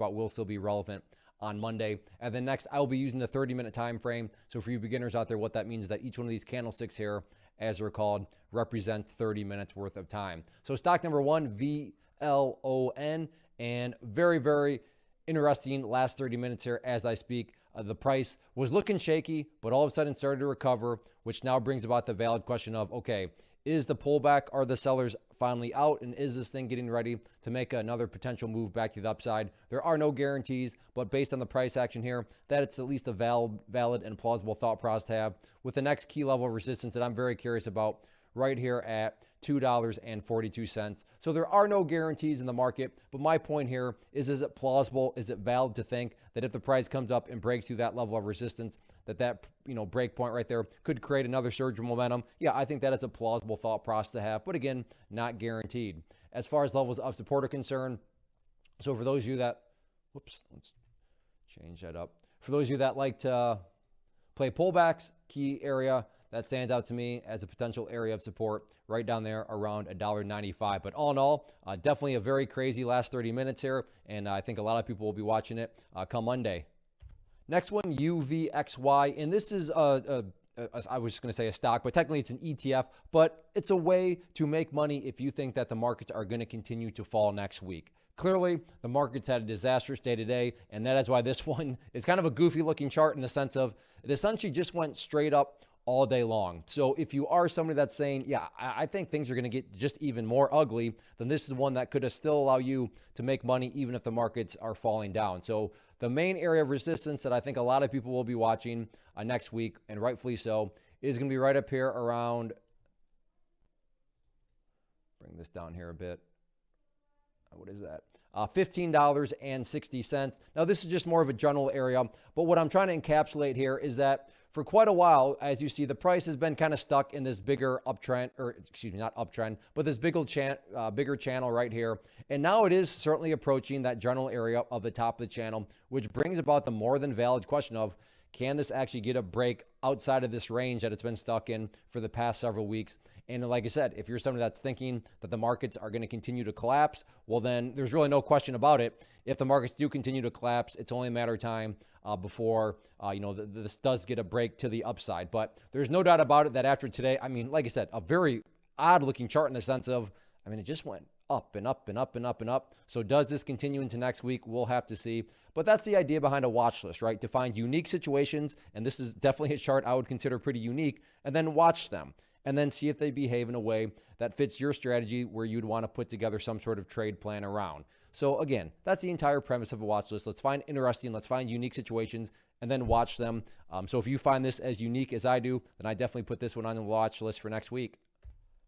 about will still be relevant on Monday. And then next, I'll be using the 30-minute time frame. So for you beginners out there, what that means is that each one of these candlesticks here, as they're called, represents 30 minutes worth of time. So stock number one, VLON, and very, very interesting last 30 minutes here as I speak. The price was looking shaky, but all of a sudden started to recover, which now brings about the valid question of, okay, is the pullback, are the sellers finally out, and is this thing getting ready to make another potential move back to the upside? There are no guarantees, but based on the price action here, that it's at least a valid and plausible thought process to have, with the next key level of resistance that I'm very curious about right here at $2.42. So there are no guarantees in the market, but my point here is it plausible, is it valid to think that if the price comes up and breaks through that level of resistance, that break point right there could create another surge of momentum? Yeah, I think that is a plausible thought process to have, but again, not guaranteed. As far as levels of support are concerned, so for those of you that, let's change that up. For those of you that like to play pullbacks, key area that stands out to me as a potential area of support right down there around $1.95. But all in all, definitely a very crazy last 30 minutes here, and I think a lot of people will be watching it come Monday. Next one, UVXY, and this is I was just going to say a stock, but technically it's an ETF, but it's a way to make money if you think that the markets are going to continue to fall next week. Clearly, the market's had a disastrous day today, and that is why this one is kind of a goofy looking chart in the sense of it essentially just went straight up all day long. So if you are somebody that's saying, yeah, I think things are going to get just even more ugly, then this is one that could still allow you to make money even if the markets are falling down. So the main area of resistance that I think a lot of people will be watching next week, and rightfully so, is going to be right up here around, bring this down here a bit. What is that? $15.60. Now, this is just more of a general area, but what I'm trying to encapsulate here is that for quite a while, as you see, the price has been kind of stuck in this bigger uptrend, or excuse me, not uptrend, but this bigger channel right here. And now it is certainly approaching that general area of the top of the channel, which brings about the more than valid question of, can this actually get a break outside of this range that it's been stuck in for the past several weeks? And like I said, if you're somebody that's thinking that the markets are going to continue to collapse, well, then there's really no question about it. If the markets do continue to collapse, it's only a matter of time before, this does get a break to the upside. But there's no doubt about it that after today, I mean, like I said, a very odd looking chart in the sense of, it just went up and up and up and up and up. So does this continue into next week? We'll have to see. But that's the idea behind a watch list, right? To find unique situations, and this is definitely a chart I would consider pretty unique, and then watch them, and then see if they behave in a way that fits your strategy where you'd want to put together some sort of trade plan around. So again, that's the entire premise of a watch list. Let's find interesting, let's find unique situations, and then watch them. So if you find this as unique as I do, then I definitely put this one on the watch list for next week.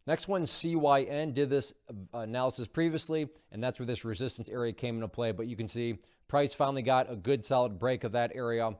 Next one, CYN, did this analysis previously, and that's where this resistance area came into play. But you can see price finally got a good solid break of that area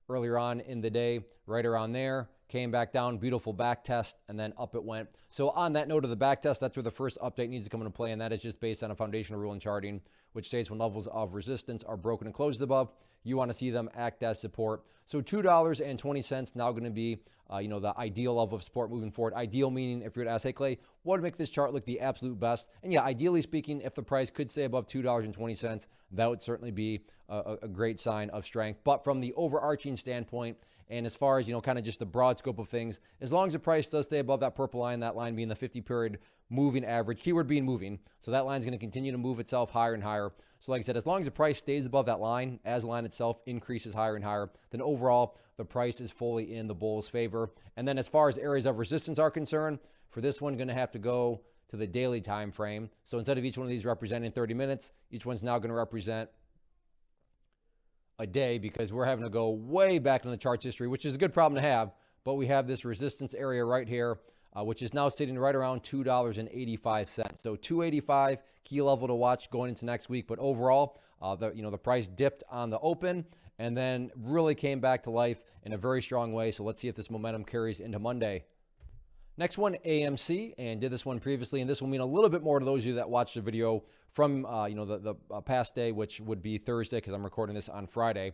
earlier on in the day, right around there. Came back down, beautiful back test, and then up it went. So on that note of the back test, that's where the first update needs to come into play, and that is just based on a foundational rule in charting, which states when levels of resistance are broken and closed above, you want to see them act as support. So $2.20 now going to be, the ideal level of support moving forward. Ideal meaning, if you're to ask, hey Clay, what would make this chart look the absolute best? And yeah, ideally speaking, if the price could stay above $2.20, that would certainly be a great sign of strength. But from the overarching standpoint, and as far as, kind of just the broad scope of things, as long as the price does stay above that purple line, that line being the 50-period moving average, keyword being moving, so that line's going to continue to move itself higher and higher. So like I said, as long as the price stays above that line, as the line itself increases higher and higher, then overall, the price is fully in the bull's favor. And then as far as areas of resistance are concerned, for this one, going to have to go to the daily time frame. So instead of each one of these representing 30 minutes, each one's now going to represent a day, because we're having to go way back in the chart's history, which is a good problem to have. But we have this resistance area right here, which is now sitting right around $2.85. So $2.85 key level to watch going into next week. But overall, the price dipped on the open and then really came back to life in a very strong way. So let's see if this momentum carries into Monday. Next one, AMC, and did this one previously, and this will mean a little bit more to those of you that watched the video from the past day, which would be Thursday, because I'm recording this on Friday.